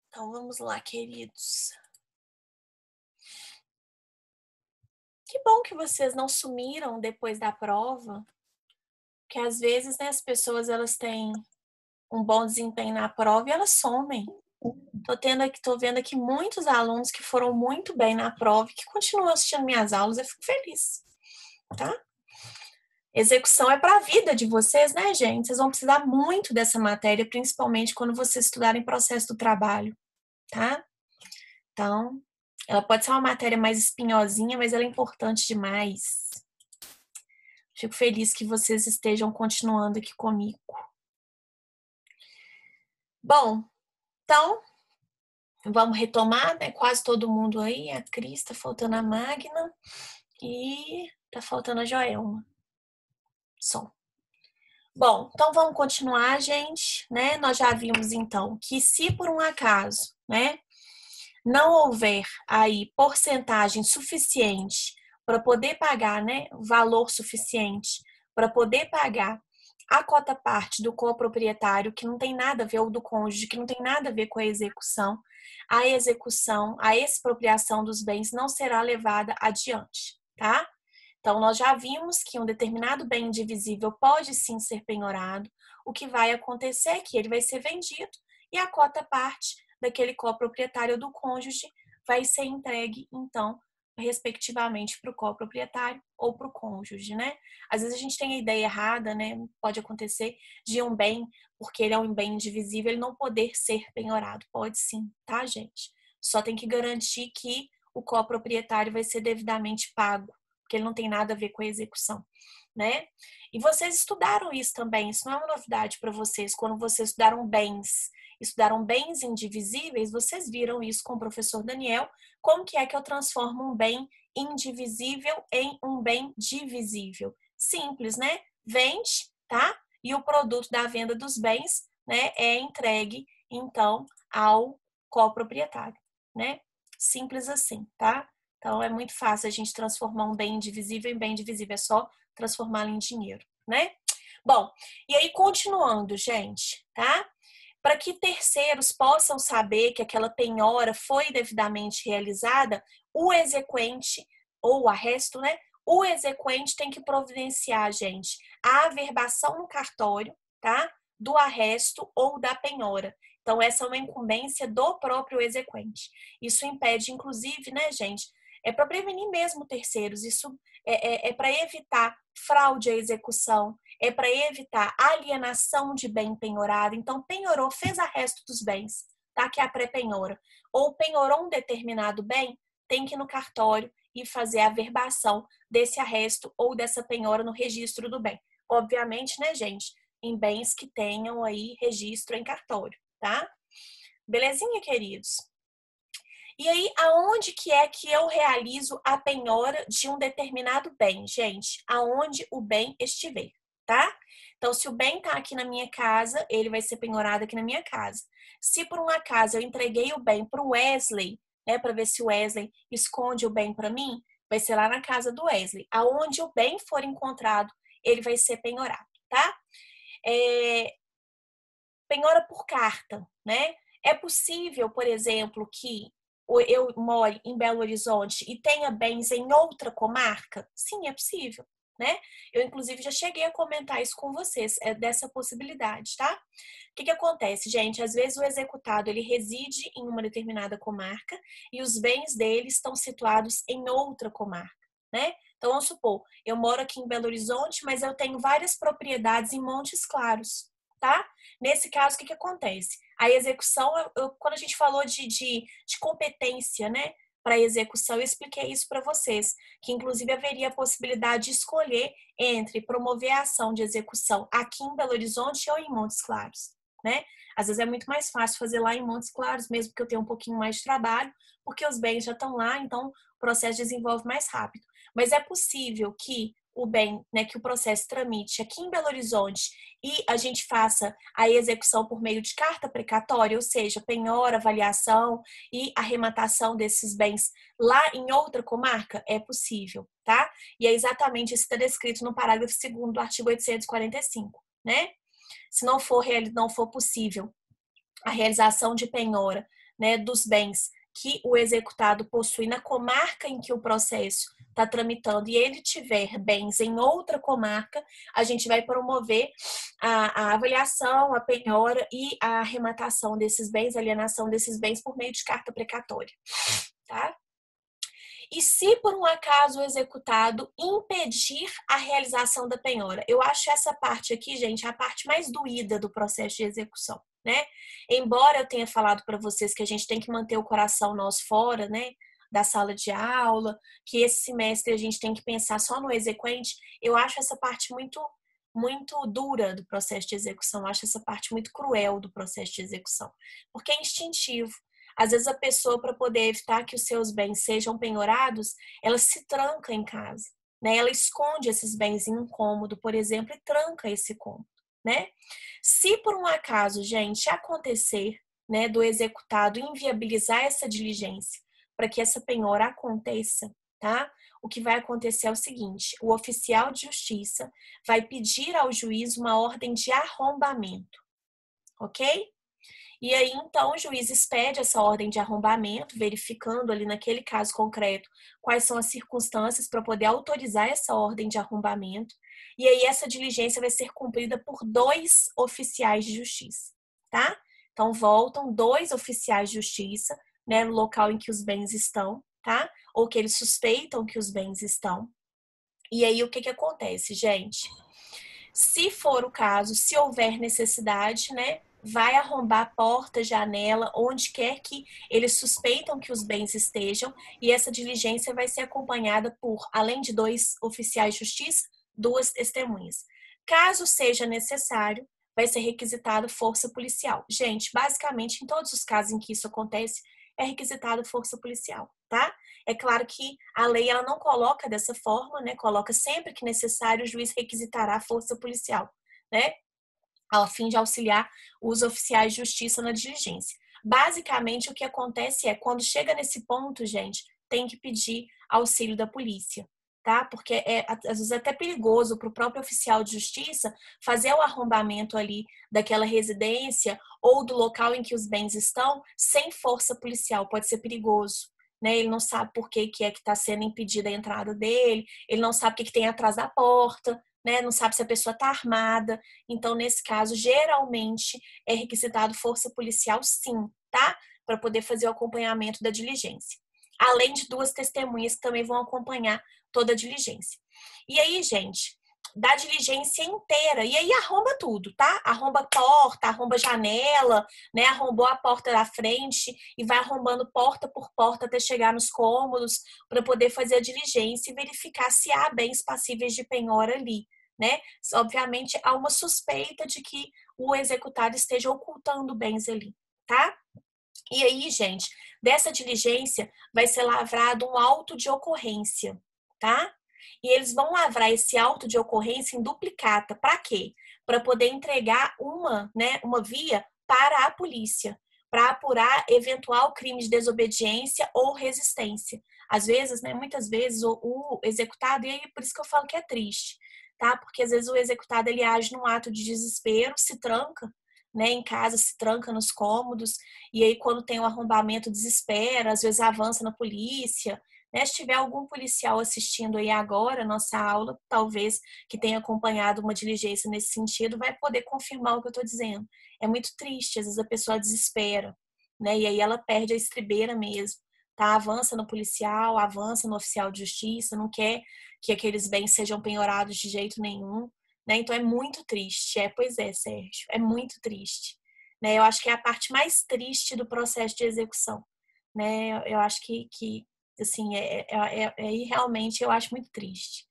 Então vamos lá, queridos. Que bom que vocês não sumiram depois da prova, que às vezes, né, as pessoas elas têm um bom desempenho na prova e elas somem. Tô vendo aqui muitos alunos que foram muito bem na prova e que continuam assistindo minhas aulas, eu fico feliz, tá? Execução é para a vida de vocês, né, gente? Vocês vão precisar muito dessa matéria, principalmente quando vocês estudarem processo do trabalho, tá? Então, ela pode ser uma matéria mais espinhosinha, mas ela é importante demais. Fico feliz que vocês estejam continuando aqui comigo. Bom, então, vamos retomar, né? Quase todo mundo aí. A Cris, tá faltando a Magna e tá faltando a Joelma. Só. Bom, então vamos continuar, gente, né? Nós já vimos então que se por um acaso, né, não houver aí porcentagem suficiente para poder pagar, né, valor suficiente para poder pagar a cota parte do coproprietário, que não tem nada a ver, ou do cônjuge, que não tem nada a ver com a execução, a expropriação dos bens não será levada adiante, tá? Então, nós já vimos que um determinado bem indivisível pode sim ser penhorado. O que vai acontecer é que ele vai ser vendido e a cota parte daquele coproprietário ou do cônjuge vai ser entregue, então, respectivamente, para o coproprietário ou para o cônjuge, né? Às vezes a gente tem a ideia errada, né? Pode acontecer de um bem, porque ele é um bem indivisível, ele não poder ser penhorado. Pode sim, tá, gente? Só tem que garantir que o coproprietário vai ser devidamente pago, porque ele não tem nada a ver com a execução, né? E vocês estudaram isso também, isso não é uma novidade para vocês. Quando vocês estudaram bens indivisíveis, vocês viram isso com o professor Daniel, como que é que eu transformo um bem indivisível em um bem divisível? Simples, né? Vende, tá? E o produto da venda dos bens, né, é entregue, então, ao coproprietário, né? Simples assim, tá? Então, é muito fácil a gente transformar um bem indivisível em bem divisível, é só transformá-lo em dinheiro, né? Bom, e aí continuando, gente, tá? Para que terceiros possam saber que aquela penhora foi devidamente realizada, o exequente, ou o arresto, né? O exequente tem que providenciar, gente, a averbação no cartório, tá? Do arresto ou da penhora. Então, essa é uma incumbência do próprio exequente. Isso impede, inclusive, né, gente? É para prevenir mesmo terceiros. Isso é para evitar fraude à execução, é para evitar alienação de bem penhorado. Então, penhorou, fez arresto dos bens, tá? Que é a pré-penhora. Ou penhorou um determinado bem, tem que ir no cartório e fazer a averbação desse arresto ou dessa penhora no registro do bem. Obviamente, né, gente? Em bens que tenham aí registro em cartório, tá? Belezinha, queridos? E aí, aonde que é que eu realizo a penhora de um determinado bem, gente? Aonde o bem estiver, tá? Então, se o bem tá aqui na minha casa, ele vai ser penhorado aqui na minha casa. Se por um acaso eu entreguei o bem para o Wesley, né, para ver se o Wesley esconde o bem para mim, vai ser lá na casa do Wesley. Aonde o bem for encontrado, ele vai ser penhorado, tá? Penhora por carta, né? É possível, por exemplo, que eu more em Belo Horizonte e tenha bens em outra comarca? Sim, é possível, né? Eu, inclusive, já cheguei a comentar isso com vocês, dessa possibilidade, tá? O que acontece, gente? Às vezes o executado, ele reside em uma determinada comarca e os bens dele estão situados em outra comarca, né? Então, vamos supor, eu moro aqui em Belo Horizonte, mas eu tenho várias propriedades em Montes Claros, tá? Nesse caso, o que acontece? A execução, quando a gente falou de competência, né, para execução, eu expliquei isso para vocês, que inclusive haveria a possibilidade de escolher entre promover a ação de execução aqui em Belo Horizonte ou em Montes Claros, né? Às vezes é muito mais fácil fazer lá em Montes Claros, mesmo que eu tenha um pouquinho mais de trabalho, porque os bens já estão lá, então o processo desenvolve mais rápido. Mas é possível que o bem, né, que o processo tramite aqui em Belo Horizonte e a gente faça a execução por meio de carta precatória, ou seja, penhora, avaliação e arrematação desses bens lá em outra comarca? É possível, tá? E é exatamente isso que está descrito no parágrafo 2º do artigo 845, né? Se não for possível a realização de penhora, né, dos bens que o executado possui na comarca em que o processo está tramitando e ele tiver bens em outra comarca, a gente vai promover a avaliação, a penhora e a arrematação desses bens, a alienação desses bens por meio de carta precatória, tá? E se por um acaso o executado impedir a realização da penhora? Eu acho essa parte aqui, gente, a parte mais doída do processo de execução, né? Embora eu tenha falado para vocês que a gente tem que manter o coração nosso fora, né, da sala de aula, que esse semestre a gente tem que pensar só no exequente, eu acho essa parte muito dura do processo de execução, eu acho essa parte muito cruel do processo de execução, porque é instintivo. Às vezes a pessoa, para poder evitar que os seus bens sejam penhorados, ela se tranca em casa, né? Ela esconde esses bens em um cômodo, por exemplo, e tranca esse cômodo, né? Se por um acaso, gente, acontecer, né, do executado inviabilizar essa diligência para que essa penhora aconteça, tá? O que vai acontecer é o seguinte: o oficial de justiça vai pedir ao juiz uma ordem de arrombamento, ok? E aí, então, o juiz expede essa ordem de arrombamento, verificando ali naquele caso concreto quais são as circunstâncias para poder autorizar essa ordem de arrombamento. E aí, essa diligência vai ser cumprida por 2 oficiais de justiça, tá? Então, voltam 2 oficiais de justiça, né, no local em que os bens estão, tá? Ou que eles suspeitam que os bens estão. E aí, o que acontece, gente? Se for o caso, se houver necessidade, né, vai arrombar porta, janela, onde quer que eles suspeitam que os bens estejam, e essa diligência vai ser acompanhada por, além de 2 oficiais de justiça, 2 testemunhas. Caso seja necessário, vai ser requisitado força policial. Gente, basicamente, em todos os casos em que isso acontece, é requisitado força policial, tá? É claro que a lei ela não coloca dessa forma, né? Coloca sempre que necessário o juiz requisitará a força policial, né? Ao fim de auxiliar os oficiais de justiça na diligência. Basicamente, o que acontece é, quando chega nesse ponto, gente, tem que pedir auxílio da polícia, tá? Porque é, às vezes, até perigoso para o próprio oficial de justiça fazer o arrombamento ali daquela residência ou do local em que os bens estão sem força policial. Pode ser perigoso, né? Ele não sabe por que é que está sendo impedida a entrada dele, ele não sabe o que tem atrás da porta, né? Não sabe se a pessoa está armada. Então, nesse caso, geralmente é requisitado força policial, sim, tá? Para poder fazer o acompanhamento da diligência. Além de 2 testemunhas que também vão acompanhar toda a diligência. E aí, gente, da diligência inteira. E aí arromba tudo, tá? Arromba porta, arromba janela, né? Arrombou a porta da frente e vai arrombando porta por porta até chegar nos cômodos para poder fazer a diligência e verificar se há bens passíveis de penhora ali, né? Obviamente há uma suspeita de que o executado esteja ocultando bens ali, tá? E aí, gente, dessa diligência vai ser lavrado um auto de ocorrência, tá? E eles vão lavrar esse auto de ocorrência em duplicata. Para quê? Para poder entregar uma via para a polícia, para apurar eventual crime de desobediência ou resistência. Às vezes, né, muitas vezes o executado, e aí por isso que eu falo que é triste, tá? Porque às vezes o executado ele age num ato de desespero, se tranca, né, em casa, se tranca nos cômodos, e aí quando tem um arrombamento desespera, às vezes avança na polícia, né? Se tiver algum policial assistindo aí agora a nossa aula, talvez que tenha acompanhado uma diligência nesse sentido, vai poder confirmar o que eu estou dizendo. É muito triste, às vezes a pessoa desespera, né? E aí ela perde a estribeira mesmo, tá? Avança no policial, avança no oficial de justiça, não quer que aqueles bens sejam penhorados de jeito nenhum, né? Então é muito triste. Pois é, Sérgio, é muito triste, né? Eu acho que é a parte mais triste do processo de execução, né? Eu acho que assim, realmente eu acho muito triste,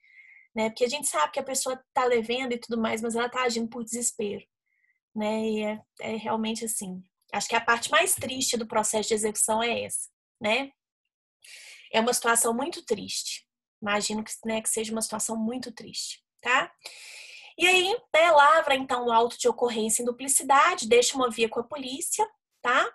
né? Porque a gente sabe que a pessoa tá devendo e tudo mais, mas ela tá agindo por desespero, né? E é realmente assim. Acho que a parte mais triste do processo de execução é essa, né? É uma situação muito triste. Imagino que, né, que seja uma situação muito triste, tá? E aí, né, lavra então o auto de ocorrência em duplicidade, deixa uma via com a polícia, tá?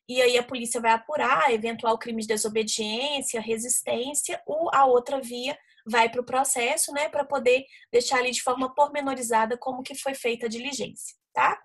E aí a polícia vai apurar eventual crime de desobediência, resistência, ou a outra via vai para o processo, né, para poder deixar ali de forma pormenorizada como que foi feita a diligência, tá?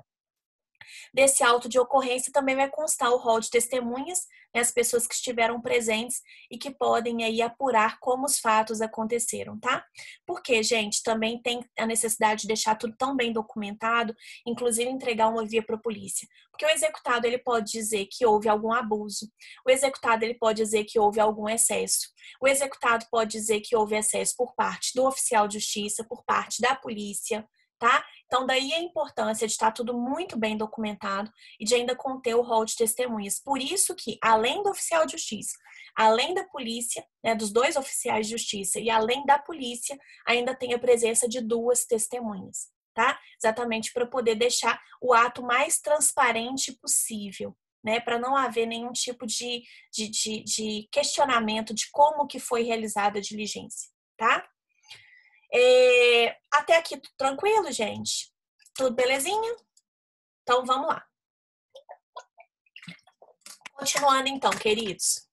Desse auto de ocorrência também vai constar o rol de testemunhas, né, as pessoas que estiveram presentes e que podem aí apurar como os fatos aconteceram, tá? Porque, gente, também tem a necessidade de deixar tudo tão bem documentado, inclusive entregar uma via para a polícia. Porque o executado, ele pode dizer que houve algum abuso, o executado, ele pode dizer que houve algum excesso, o executado pode dizer que houve excesso por parte do oficial de justiça, por parte da polícia, tá? Então, daí a importância de estar tudo muito bem documentado e de ainda conter o rol de testemunhas. Por isso que, além do oficial de justiça, além da polícia, né, dos dois oficiais de justiça e além da polícia, ainda tem a presença de duas testemunhas, tá? Exatamente para poder deixar o ato mais transparente possível, né? Para não haver nenhum tipo de questionamento de como que foi realizada a diligência, tá? Até aqui tudo tranquilo, gente? Tudo belezinha? Então vamos lá. Continuando então, queridos.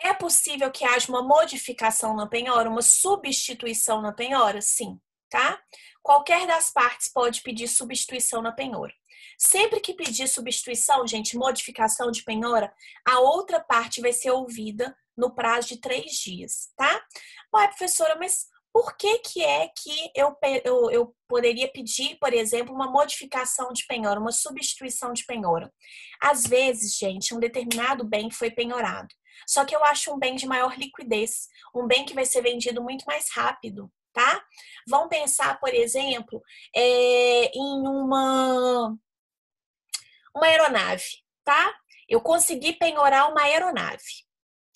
É possível que haja uma modificação na penhora, uma substituição na penhora? Sim, tá? Qualquer das partes pode pedir substituição na penhora. Sempre que pedir substituição, gente, modificação de penhora, a outra parte vai ser ouvida no prazo de 3 dias, tá? Ué, professora, mas por que que é que eu poderia pedir, por exemplo, uma modificação de penhora, uma substituição de penhora? Às vezes, gente, um determinado bem foi penhorado. Só que eu acho um bem de maior liquidez, um bem que vai ser vendido muito mais rápido, tá? Vamos pensar, por exemplo, em uma aeronave, tá? Eu consegui penhorar uma aeronave.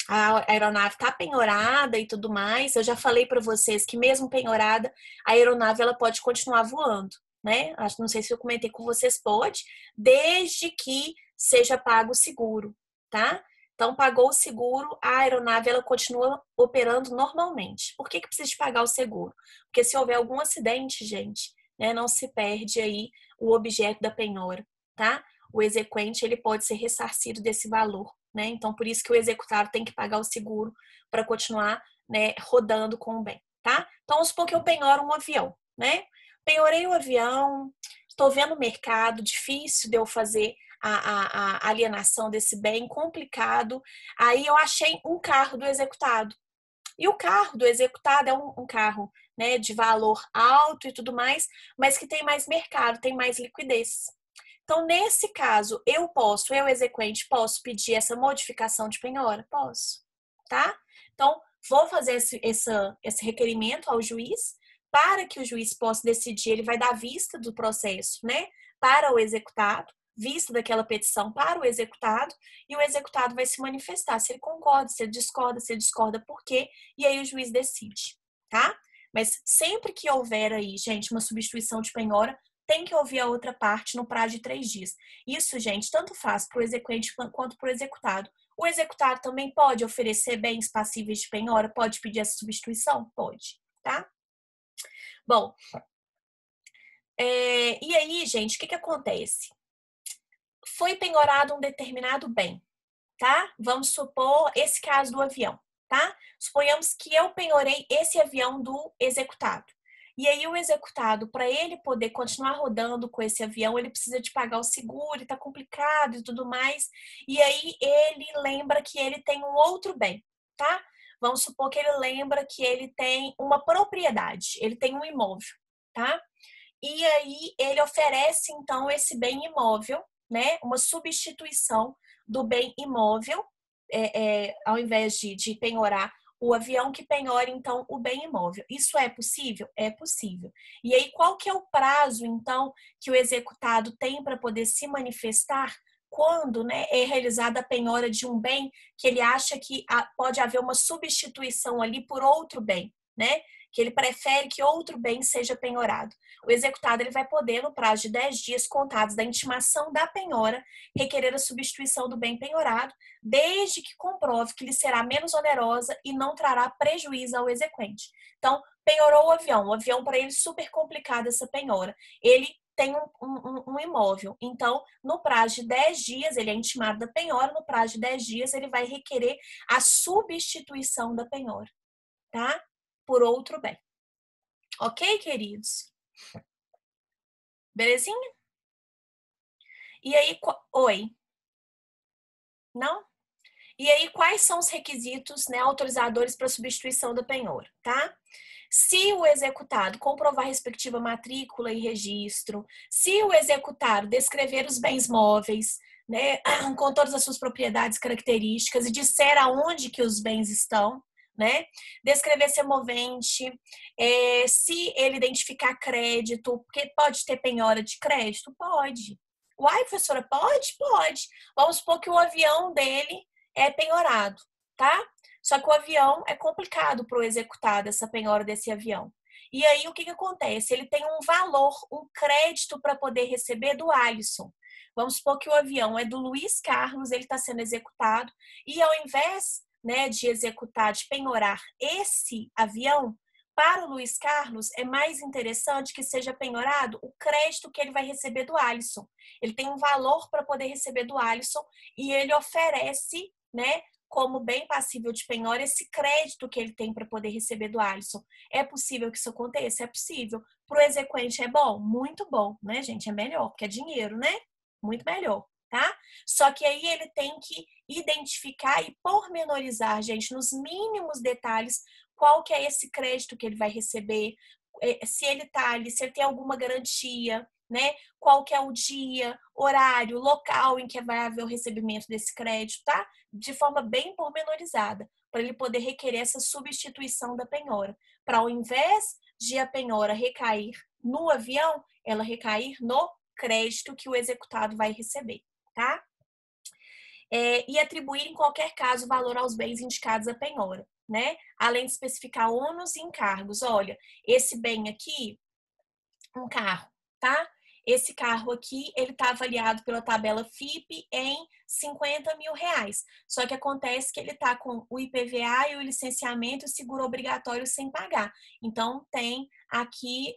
A aeronave está penhorada e tudo mais. Eu já falei para vocês que mesmo penhorada, a aeronave ela pode continuar voando, né? Não sei se eu comentei com vocês, pode, desde que seja pago o seguro, tá? Então, pagou o seguro, a aeronave ela continua operando normalmente. Por que precisa de pagar o seguro? Porque se houver algum acidente, gente, né, não se perde aí o objeto da penhora, tá? O exequente ele pode ser ressarcido desse valor, né? Então, por isso que o executado tem que pagar o seguro para continuar, né, rodando com o bem, tá? Então, vamos supor que eu penhoro um avião, né? Penhorei o avião, estou vendo o mercado, difícil de eu fazer a alienação desse bem, complicado. Aí eu achei um carro do executado. E o carro do executado é um carro, né, de valor alto e tudo mais, mas que tem mais mercado, tem mais liquidez. Então, nesse caso, eu exequente, posso pedir essa modificação de penhora? Posso, tá? Então, vou fazer esse requerimento ao juiz para que o juiz possa decidir, ele vai dar vista do processo, né? Para o executado, vista daquela petição para o executado, e o executado vai se manifestar se ele concorda, se ele discorda por quê, e aí o juiz decide, tá? Mas sempre que houver aí, gente, uma substituição de penhora, tem que ouvir a outra parte no prazo de 3 dias. Isso, gente, tanto faz para o exequente quanto para o executado. O executado também pode oferecer bens passíveis de penhora, pode pedir essa substituição? Pode, tá? Bom, e aí, gente, o que acontece? Foi penhorado um determinado bem, tá? Vamos supor esse caso do avião, tá? Suponhamos que eu penhorei esse avião do executado. E aí o executado, para ele poder continuar rodando com esse avião, ele precisa de pagar o seguro, e tá complicado e tudo mais. E aí ele lembra que ele tem um outro bem, tá? Vamos supor que ele lembra que ele tem uma propriedade, ele tem um imóvel, tá? E aí ele oferece então esse bem imóvel, né? Uma substituição do bem imóvel, ao invés de penhorar o avião, que penhora então o bem imóvel. Isso é possível? É possível. E aí qual que é o prazo então que o executado tem para poder se manifestar quando, né, é realizada a penhora de um bem que ele acha que pode haver uma substituição ali por outro bem, né? Que ele prefere que outro bem seja penhorado. O executado ele vai poder, no prazo de 10 dias contados da intimação da penhora, requerer a substituição do bem penhorado, desde que comprove que lhe será menos onerosa e não trará prejuízo ao exequente. Então, penhorou o avião para ele super complicado essa penhora. Ele tem um imóvel. Então, no prazo de 10 dias, ele é intimado da penhora, no prazo de 10 dias, ele vai requerer a substituição da penhora, tá? Por outro bem. Ok, queridos? Belezinha? E aí, oi? Não? E aí, quais são os requisitos, né, autorizadores para substituição da penhora, tá? Se o executado comprovar a respectiva matrícula e registro, se o executado descrever os bens móveis, né, com todas as suas propriedades e características e disser aonde que os bens estão, né, descrever ser movente, se ele identificar crédito, porque pode ter penhora de crédito? Pode. Uai, professora, pode? Pode. Vamos supor que o avião dele é penhorado, tá? Só que o avião é complicado para o executar dessa penhora desse avião. E aí o que acontece? Ele tem um valor, um crédito para poder receber do Alisson. Vamos supor que o avião é do Luiz Carlos, ele está sendo executado, e ao invés, né, de executar, de penhorar esse avião, para o Luiz Carlos é mais interessante que seja penhorado o crédito que ele vai receber do Alisson. Ele tem um valor para poder receber do Alisson e ele oferece, né, como bem passível de penhora esse crédito que ele tem para poder receber do Alisson. É possível que isso aconteça? É possível. Para o exequente é bom? Muito bom, né, gente? É melhor, porque é dinheiro, né? Muito melhor, tá? Só que aí ele tem que identificar e pormenorizar, gente, nos mínimos detalhes, qual que é esse crédito que ele vai receber, se ele tá ali, se ele tem alguma garantia, né? Qual que é o dia, horário, local em que vai haver o recebimento desse crédito, tá? De forma bem pormenorizada, para ele poder requerer essa substituição da penhora. Para ao invés de a penhora recair no avião, ela recair no crédito que o executado vai receber, tá? E atribuir em qualquer caso valor aos bens indicados à penhora, né? Além de especificar ônus e encargos. Olha, esse bem aqui, um carro, tá? Esse carro aqui, ele está avaliado pela tabela FIPE em R$ 50.000. Só que acontece que ele está com o IPVA e o licenciamento e o seguro obrigatório sem pagar. Então, tem aqui,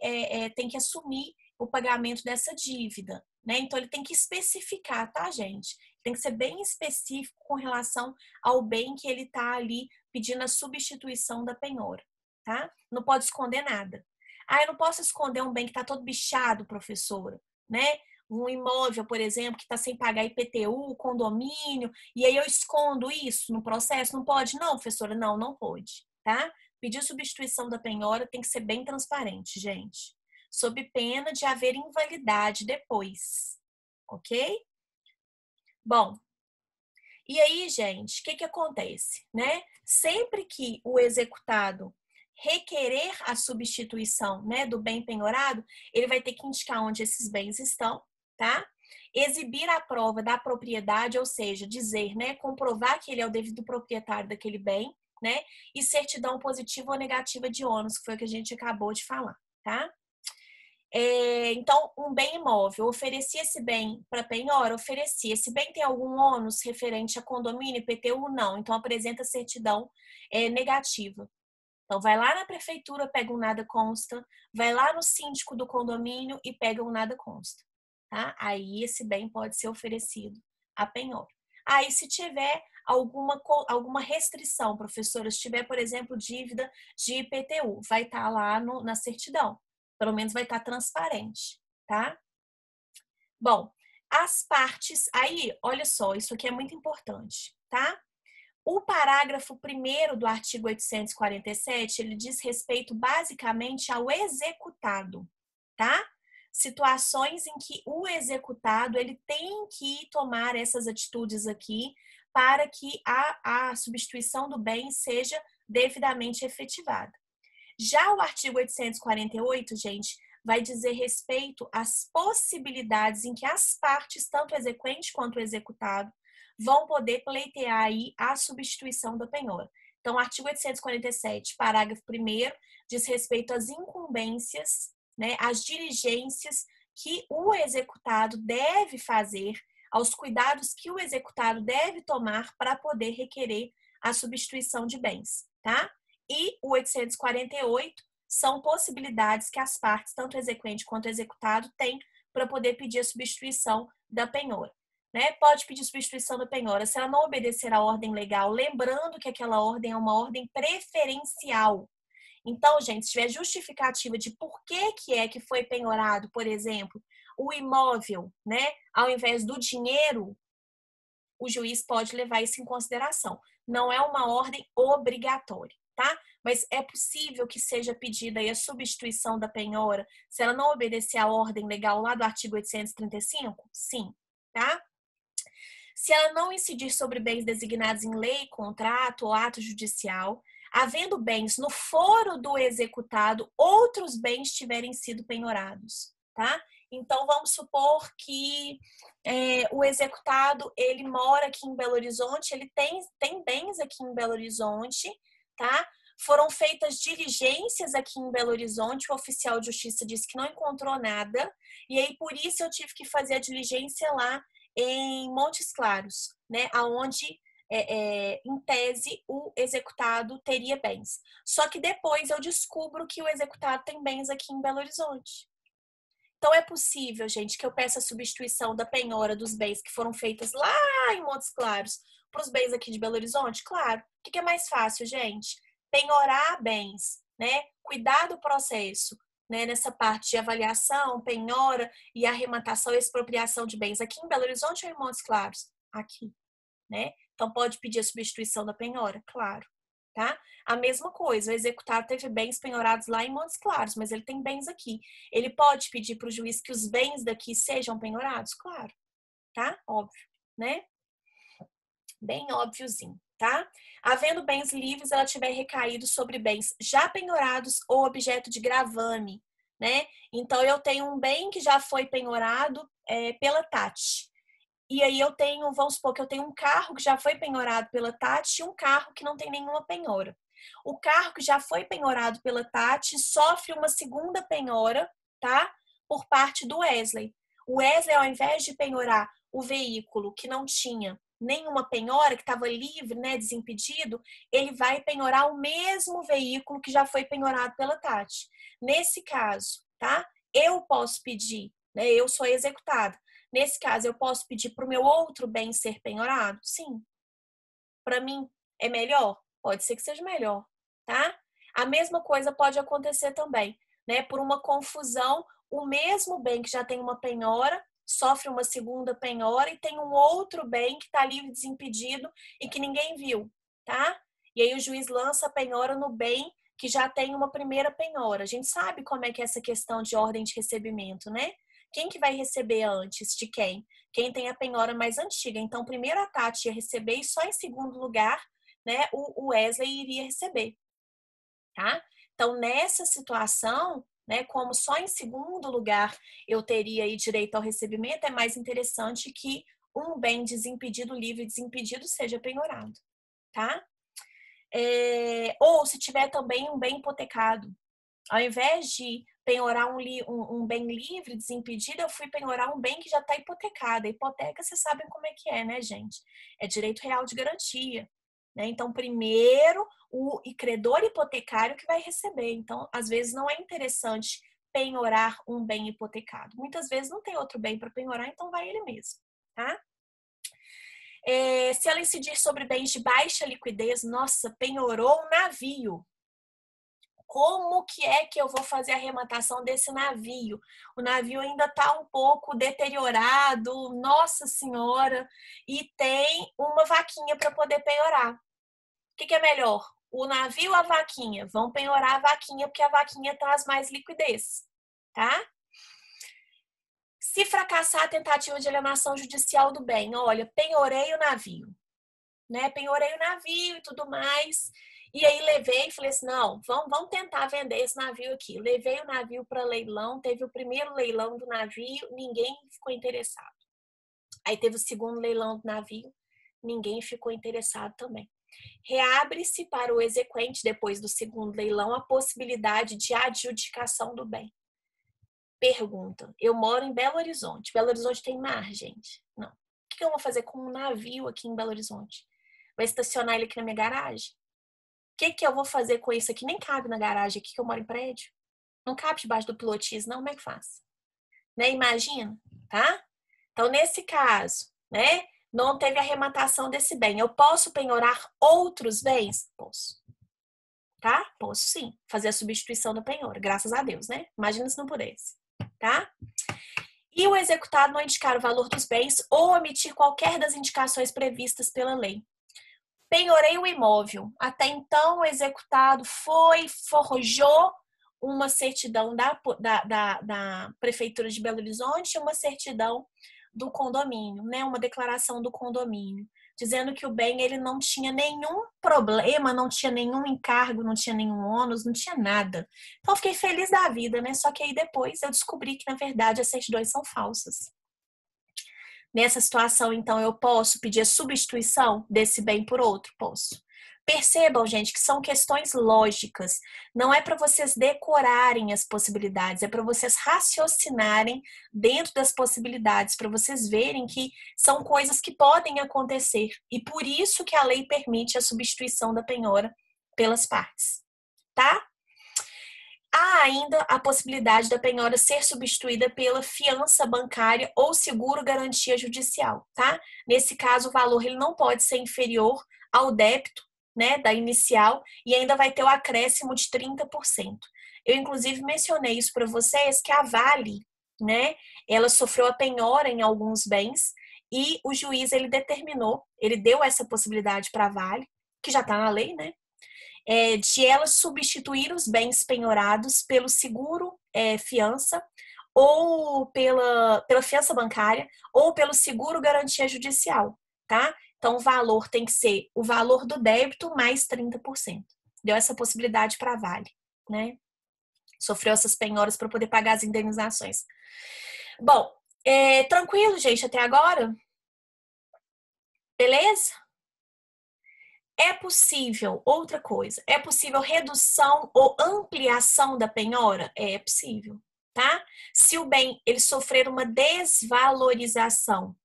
tem que assumir o pagamento dessa dívida, né? Então, ele tem que especificar, tá, gente? Tem que ser bem específico com relação ao bem que ele está ali pedindo a substituição da penhora, tá? Não pode esconder nada. Ah, eu não posso esconder um bem que está todo bichado, professora, né? Um imóvel, por exemplo, que está sem pagar IPTU, condomínio, e aí eu escondo isso no processo? Não pode? Não, professora, não, não pode, tá? Pedir substituição da penhora tem que ser bem transparente, gente. Sob pena de haver invalidade depois, ok? Bom, e aí, gente, o que acontece, né? Sempre que o executado requerer a substituição, né, do bem penhorado, ele vai ter que indicar onde esses bens estão, tá? Exibir a prova da propriedade, ou seja, dizer, né, comprovar que ele é o devido proprietário daquele bem, né? E certidão positiva ou negativa de ônus, que foi o que a gente acabou de falar, tá? Então, um bem imóvel, ofereci esse bem para penhora? Ofereci. Esse bem tem algum ônus referente a condomínio, IPTU? Não. Então, apresenta certidão negativa. Então, vai lá na prefeitura, pega um nada consta, vai lá no síndico do condomínio e pega um nada consta, tá? Aí, esse bem pode ser oferecido a penhora. Aí, se tiver alguma restrição, professora, se tiver, por exemplo, dívida de IPTU, vai estar lá na certidão. Pelo menos vai estar transparente, tá? Bom, as partes, aí, olha só, isso aqui é muito importante, tá? O parágrafo 1º do artigo 847, ele diz respeito basicamente ao executado, tá? Situações em que o executado, ele tem que tomar essas atitudes aqui para que a substituição do bem seja devidamente efetivada. Já o artigo 848, gente, vai dizer respeito às possibilidades em que as partes, tanto o exequente quanto o executado, vão poder pleitear aí a substituição da penhora. Então, o artigo 847, parágrafo 1º, diz respeito às incumbências, né, às diligências que o executado deve fazer, aos cuidados que o executado deve tomar para poder requerer a substituição de bens, tá? E o 848 são possibilidades que as partes, tanto o exequente quanto o executado, têm para poder pedir a substituição da penhora. Né? Pode pedir substituição da penhora se ela não obedecer à ordem legal, lembrando que aquela ordem é uma ordem preferencial. Então, gente, se tiver justificativa de por que é que foi penhorado, por exemplo, o imóvel, né, ao invés do dinheiro, o juiz pode levar isso em consideração. Não é uma ordem obrigatória, tá? Mas é possível que seja pedida aí a substituição da penhora se ela não obedecer à ordem legal lá do artigo 835? Sim, tá? Se ela não incidir sobre bens designados em lei, contrato ou ato judicial, havendo bens no foro do executado, outros bens tiverem sido penhorados, tá? Então, vamos supor que o executado, ele mora aqui em Belo Horizonte, ele tem bens aqui em Belo Horizonte, tá? Foram feitas diligências aqui em Belo Horizonte, o oficial de justiça disse que não encontrou nada, e aí por isso eu tive que fazer a diligência lá em Montes Claros, né? Aonde, em tese, o executado teria bens. Só que depois eu descubro que o executado tem bens aqui em Belo Horizonte. Então, é possível, gente, que eu peça a substituição da penhora dos bens que foram feitas lá em Montes Claros para os bens aqui de Belo Horizonte? Claro. O que é mais fácil, gente? Penhorar bens, né? Cuidar do processo, né? Nessa parte de avaliação, penhora e arrematação e expropriação de bens aqui em Belo Horizonte ou em Montes Claros? Aqui, né? Então, pode pedir a substituição da penhora? Claro. Tá? A mesma coisa, o executado teve bens penhorados lá em Montes Claros, mas ele tem bens aqui. Ele pode pedir para o juiz que os bens daqui sejam penhorados? Claro, tá? Óbvio, né? Bem óbviozinho, tá? Havendo bens livres, ela tiver recaído sobre bens já penhorados ou objeto de gravame, né? Então, eu tenho um bem que já foi penhorado pela Tati. E aí eu tenho, vamos supor que eu tenho um carro que já foi penhorado pela Tati e um carro que não tem nenhuma penhora. O carro que já foi penhorado pela Tati sofre uma segunda penhora, tá? Por parte do Wesley. O Wesley, ao invés de penhorar o veículo que não tinha nenhuma penhora, que estava livre, né, desimpedido, ele vai penhorar o mesmo veículo que já foi penhorado pela Tati. Nesse caso, tá? Eu posso pedir, né? Eu sou executada. Nesse caso, eu posso pedir para o meu outro bem ser penhorado? Sim. Para mim, é melhor? Pode ser que seja melhor, tá? A mesma coisa pode acontecer também, né? Por uma confusão, o mesmo bem que já tem uma penhora sofre uma segunda penhora e tem um outro bem que está livre, desimpedido e que ninguém viu, tá? E aí o juiz lança a penhora no bem que já tem uma primeira penhora. A gente sabe como é que é essa questão de ordem de recebimento, né? Quem que vai receber antes de quem? Quem tem a penhora mais antiga. Então, primeiro a Tati ia receber e só em segundo lugar, né, o Wesley iria receber, tá? Então, nessa situação, né, como só em segundo lugar eu teria aí direito ao recebimento, é mais interessante que um bem desimpedido, livre e desimpedido seja penhorado, tá? Ou se tiver também um bem hipotecado. Ao invés de penhorar um bem livre, desimpedido, eu fui penhorar um bem que já está hipotecado. A hipoteca, vocês sabem como é que é, né, gente? É direito real de garantia, né? Então, primeiro, o credor hipotecário que vai receber. Então, às vezes, não é interessante penhorar um bem hipotecado. Muitas vezes não tem outro bem para penhorar, então vai ele mesmo, tá? Se ela incidir sobre bens de baixa liquidez, nossa, penhorou um navio. Como que é que eu vou fazer a arrematação desse navio? O navio ainda está um pouco deteriorado, nossa senhora, e tem uma vaquinha para poder penhorar. O que é melhor? O navio ou a vaquinha? Vão penhorar a vaquinha, porque a vaquinha traz mais liquidez, tá? Se fracassar a tentativa de alienação judicial do bem, olha, penhorei o navio, né? Penhorei o navio e tudo mais. E aí levei e falei assim, não, vamos tentar vender esse navio aqui. Levei o navio para leilão, teve o primeiro leilão do navio, ninguém ficou interessado. Aí teve o segundo leilão do navio, ninguém ficou interessado também. Reabre-se para o exequente, depois do segundo leilão, a possibilidade de adjudicação do bem. Pergunta, eu moro em Belo Horizonte. Belo Horizonte tem mar, gente? Não. O que eu vou fazer com um navio aqui em Belo Horizonte? Vai estacionar ele aqui na minha garagem? O que eu vou fazer com isso aqui? Nem cabe na garagem aqui, que eu moro em prédio. Não cabe debaixo do pilotis, não. Como é que faz? Né? Imagina, tá? Então, nesse caso, né? Não teve arrematação desse bem. Eu posso penhorar outros bens? Posso. Tá? Posso sim. Fazer a substituição da penhora. Graças a Deus, né? Imagina se não pudesse. Tá? E o executado não indicar o valor dos bens ou omitir qualquer das indicações previstas pela lei. Penhorei o imóvel. Até então, o executado forjou uma certidão da Prefeitura de Belo Horizonte e uma certidão do condomínio, né? Uma declaração do condomínio, dizendo que o bem ele não tinha nenhum problema, não tinha nenhum encargo, não tinha nenhum ônus, não tinha nada. Então, eu fiquei feliz da vida, né? Só que aí depois eu descobri que, na verdade, as certidões são falsas. Nessa situação, então, eu posso pedir a substituição desse bem por outro? Posso. Percebam, gente, que são questões lógicas. Não é para vocês decorarem as possibilidades, é para vocês raciocinarem dentro das possibilidades, para vocês verem que são coisas que podem acontecer. E por isso que a lei permite a substituição da penhora pelas partes, tá? Há ainda a possibilidade da penhora ser substituída pela fiança bancária ou seguro-garantia judicial, tá? Nesse caso, o valor ele não pode ser inferior ao débito, né, da inicial e ainda vai ter o acréscimo de 30%. Eu, inclusive, mencionei isso para vocês, que a Vale, né, ela sofreu a penhora em alguns bens e o juiz, ele determinou, ele deu essa possibilidade para a Vale, que já está na lei, né, de ela substituir os bens penhorados pelo seguro fiança ou pela fiança bancária ou pelo seguro garantia judicial, tá? Então, o valor tem que ser o valor do débito mais 30%. Deu essa possibilidade para a Vale, né? Sofreu essas penhoras para poder pagar as indenizações. Bom, tranquilo, gente, até agora? Beleza? É possível, outra coisa, é possível redução ou ampliação da penhora? É possível, tá? Se o bem ele sofrer uma desvalorização,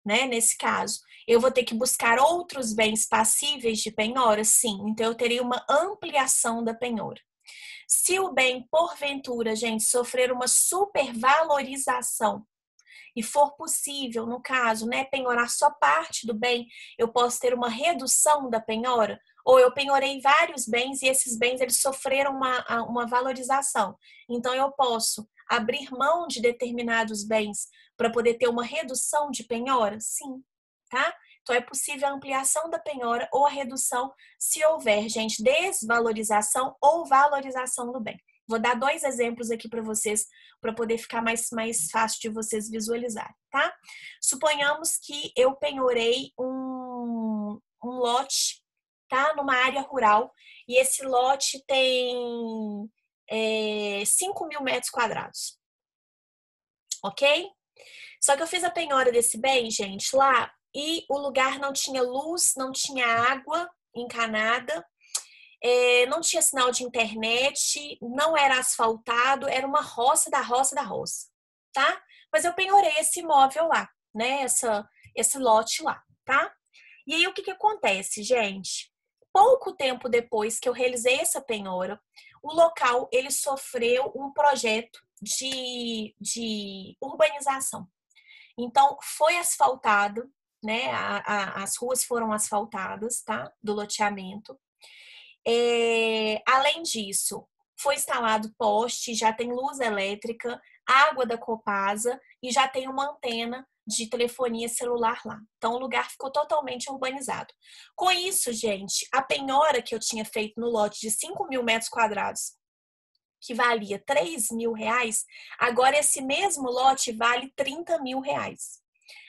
né? Nesse caso, eu vou ter que buscar outros bens passíveis de penhora? Sim, então eu teria uma ampliação da penhora. Se o bem, porventura, gente, sofrer uma supervalorização, e for possível, no caso, né, penhorar só parte do bem, eu posso ter uma redução da penhora, ou eu penhorei vários bens e esses bens eles sofreram uma valorização. Então, eu posso abrir mão de determinados bens para poder ter uma redução de penhora? Sim, tá? Então, é possível a ampliação da penhora ou a redução se houver, gente, desvalorização ou valorização do bem. Vou dar 2 exemplos aqui para vocês, para poder ficar mais fácil de vocês visualizarem, tá? Suponhamos que eu penhorei um lote, tá? Numa área rural, e esse lote tem 5 mil metros quadrados, ok? Só que eu fiz a penhora desse bem, gente, lá, e o lugar não tinha luz, não tinha água encanada, não tinha sinal de internet, não era asfaltado, era uma roça da roça da roça, tá? Mas eu penhorei esse imóvel lá, né? Esse lote lá, tá? E aí o que acontece, gente? Pouco tempo depois que eu realizei essa penhora, o local ele sofreu um projeto de urbanização. Então foi asfaltado, né? As ruas foram asfaltadas, tá? Do loteamento. Além disso, foi instalado poste, já tem luz elétrica, água da Copasa e já tem uma antena de telefonia celular lá. Então, o lugar ficou totalmente urbanizado. Com isso, gente, a penhora que eu tinha feito no lote de 5 mil metros quadrados, que valia 3 mil reais, agora esse mesmo lote vale 30 mil reais.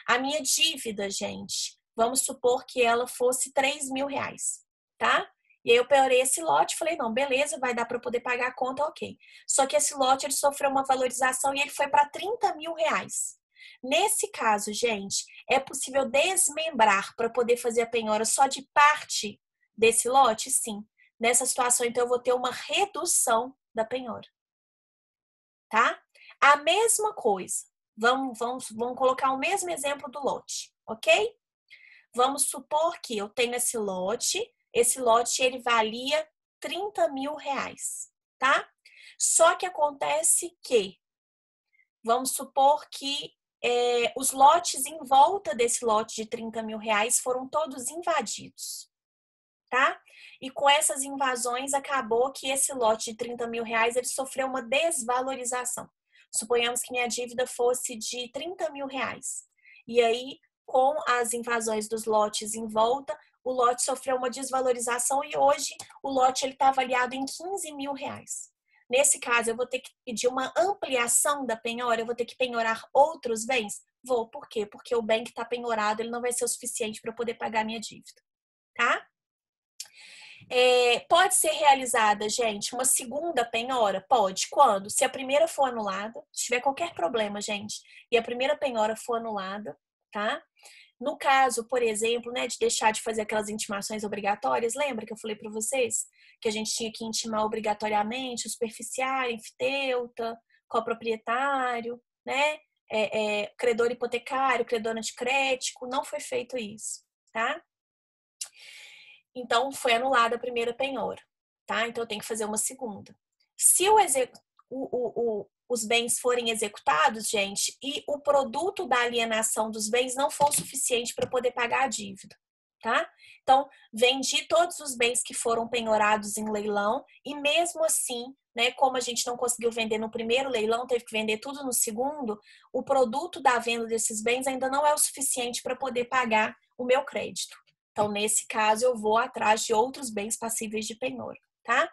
A minha dívida, gente, vamos supor que ela fosse 3 mil reais, tá? E aí eu penhorei esse lote e falei, não, beleza, vai dar para poder pagar a conta, ok. Só que esse lote, ele sofreu uma valorização e ele foi para 30 mil reais. Nesse caso, gente, é possível desmembrar para poder fazer a penhora só de parte desse lote? Sim. Nessa situação, então, eu vou ter uma redução da penhora, tá? A mesma coisa. Vamos colocar o mesmo exemplo do lote, ok? Vamos supor que eu tenho esse lote ele valia 30 mil reais, tá? Só que acontece que, vamos supor que os lotes em volta desse lote de 30 mil reais foram todos invadidos, tá? E com essas invasões acabou que esse lote de 30 mil reais ele sofreu uma desvalorização. Suponhamos que minha dívida fosse de 30 mil reais. E aí, com as invasões dos lotes em volta, o lote sofreu uma desvalorização e hoje o lote está avaliado em 15 mil reais. Nesse caso, eu vou ter que pedir uma ampliação da penhora, eu vou ter que penhorar outros bens? Vou, por quê? Porque o bem que está penhorado ele não vai ser o suficiente para poder pagar minha dívida, tá? Pode ser realizada, gente, uma segunda penhora? Pode. Quando? Se a primeira for anulada, se tiver qualquer problema, gente, e a primeira penhora for anulada, tá? No caso, por exemplo, né, de deixar de fazer aquelas intimações obrigatórias, lembra que eu falei para vocês que a gente tinha que intimar obrigatoriamente o superficiário, enfiteuta, coproprietário, né, credor hipotecário, credor anticrético, não foi feito isso, tá? Então, foi anulada a primeira penhora, tá? Então, eu tenho que fazer uma segunda. Se os bens forem executados, gente, e o produto da alienação dos bens não for o suficiente para poder pagar a dívida, tá? Então, vendi todos os bens que foram penhorados em leilão e mesmo assim, né, como a gente não conseguiu vender no primeiro leilão, teve que vender tudo no segundo, o produto da venda desses bens ainda não é o suficiente para poder pagar o meu crédito. Então, nesse caso, eu vou atrás de outros bens passíveis de penhora, tá?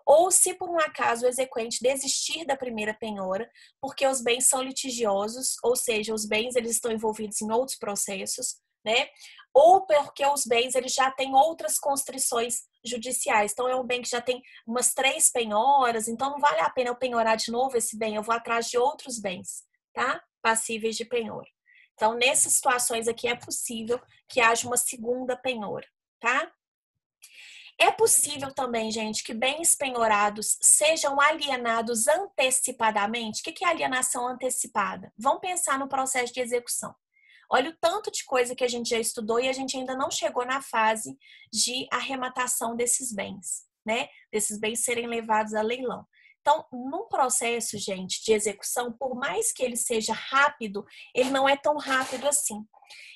Ou se por um acaso o exequente desistir da primeira penhora, porque os bens são litigiosos, ou seja, os bens eles estão envolvidos em outros processos, né? Ou porque os bens eles já têm outras constrições judiciais. Então, é um bem que já tem umas 3 penhoras, então não vale a pena eu penhorar de novo esse bem, eu vou atrás de outros bens, tá? Passíveis de penhora. Então, nessas situações aqui é possível que haja uma segunda penhora, tá? É possível também, gente, que bens penhorados sejam alienados antecipadamente. O que é alienação antecipada? Vamos pensar no processo de execução. Olha o tanto de coisa que a gente já estudou e a gente ainda não chegou na fase de arrematação desses bens, né? Desses bens serem levados a leilão. Então, num processo, gente, de execução, por mais que ele seja rápido, ele não é tão rápido assim.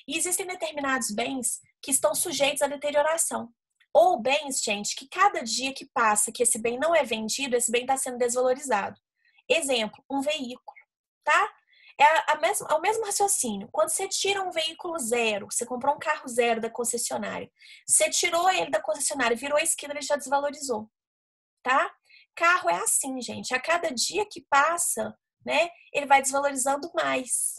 E existem determinados bens que estão sujeitos à deterioração. Ou bens, gente, que cada dia que passa que esse bem não é vendido, esse bem está sendo desvalorizado. Exemplo, um veículo, tá? É o mesmo raciocínio. Quando você tira um veículo zero, você comprou um carro zero da concessionária, você tirou ele da concessionária, virou a esquina, ele já desvalorizou, tá? Carro é assim, gente. A cada dia que passa, né, ele vai desvalorizando mais,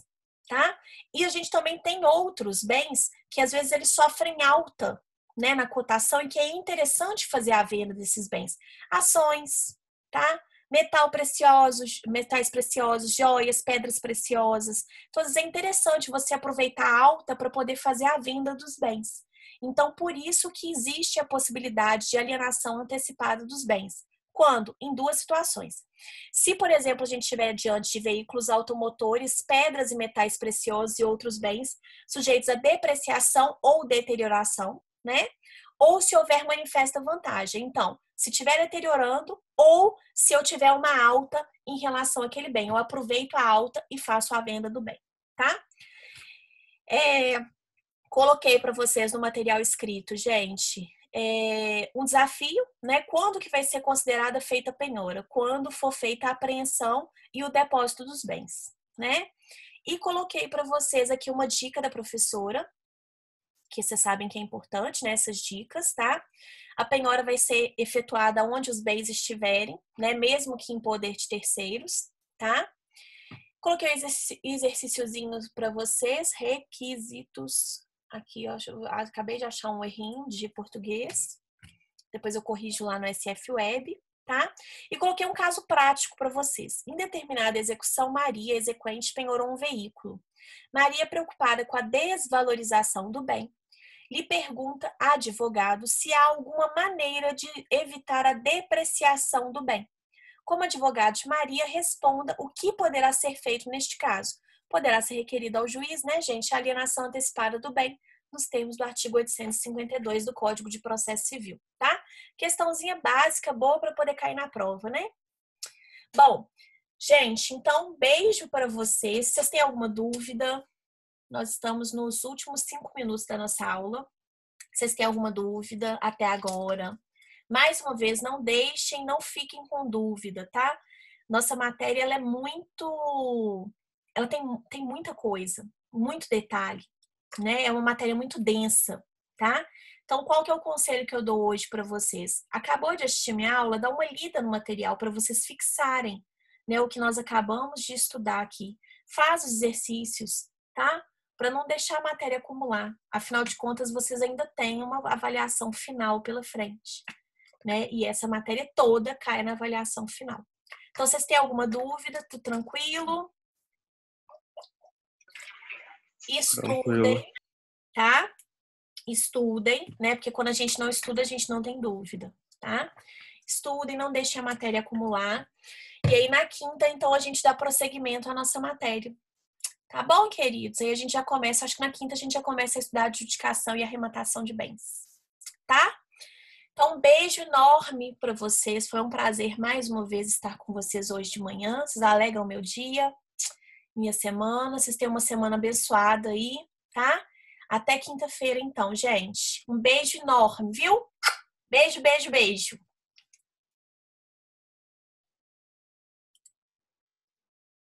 tá? E a gente também tem outros bens que às vezes eles sofrem alta, né, na cotação e que é interessante fazer a venda desses bens. Ações, tá? Metais preciosos, joias, pedras preciosas. Então, às vezes é interessante você aproveitar a alta para poder fazer a venda dos bens. Então, por isso que existe a possibilidade de alienação antecipada dos bens. Quando? Em duas situações. Se, por exemplo, a gente estiver diante de veículos automotores, pedras e metais preciosos e outros bens sujeitos a depreciação ou deterioração, né? Ou se houver manifesta vantagem. Então, se estiver deteriorando ou se eu tiver uma alta em relação àquele bem, eu aproveito a alta e faço a venda do bem, tá? Coloquei para vocês no material escrito, gente, um desafio, né? Quando que vai ser considerada feita a penhora? Quando for feita a apreensão e o depósito dos bens, né? E coloquei para vocês aqui uma dica da professora, que vocês sabem que é importante, né? Essas dicas, tá? A penhora vai ser efetuada onde os bens estiverem, né? Mesmo que em poder de terceiros, tá? Coloquei um exercíciozinho para vocês, requisitos. Aqui, ó, eu acabei de achar um errinho de português. Depois eu corrijo lá no SF Web, tá? E coloquei um caso prático para vocês. Em determinada execução, Maria, exequente, penhorou um veículo. Maria, preocupada com a desvalorização do bem, lhe pergunta a advogado se há alguma maneira de evitar a depreciação do bem. Como advogado de Maria, responda o que poderá ser feito neste caso. Poderá ser requerido ao juiz, né, gente, a alienação antecipada do bem, nos termos do artigo 852 do Código de Processo Civil, tá? Questãozinha básica, boa para poder cair na prova, né? Bom, gente, então, um beijo para vocês. Se vocês têm alguma dúvida, nós estamos nos últimos 5 minutos da nossa aula. Se vocês têm alguma dúvida até agora, mais uma vez, não deixem, não fiquem com dúvida, tá? Nossa matéria, ela é muito... Ela tem muita coisa, muito detalhe, né? É uma matéria muito densa, tá? Então, qual que é o conselho que eu dou hoje para vocês? Acabou de assistir minha aula? Dá uma lida no material para vocês fixarem, né, o que nós acabamos de estudar aqui. Faz os exercícios, tá? Para não deixar a matéria acumular. Afinal de contas, vocês ainda têm uma avaliação final pela frente, né? E essa matéria toda cai na avaliação final. Então, vocês têm alguma dúvida? Tudo tranquilo? Tranquilo. Estudem, tá? Estudem, né? Porque quando a gente não estuda, a gente não tem dúvida, tá? Estudem, não deixem a matéria acumular. E aí, na quinta, então, a gente dá prosseguimento à nossa matéria. Tá bom, queridos? Aí a gente já começa, acho que na quinta a gente já começa a estudar a adjudicação e arrematação de bens, tá? Então, um beijo enorme para vocês. Foi um prazer mais uma vez estar com vocês hoje de manhã. Vocês alegram meu dia, minha semana. Vocês tenham uma semana abençoada aí, tá? Até quinta-feira, então, gente. Um beijo enorme, viu? Beijo, beijo, beijo.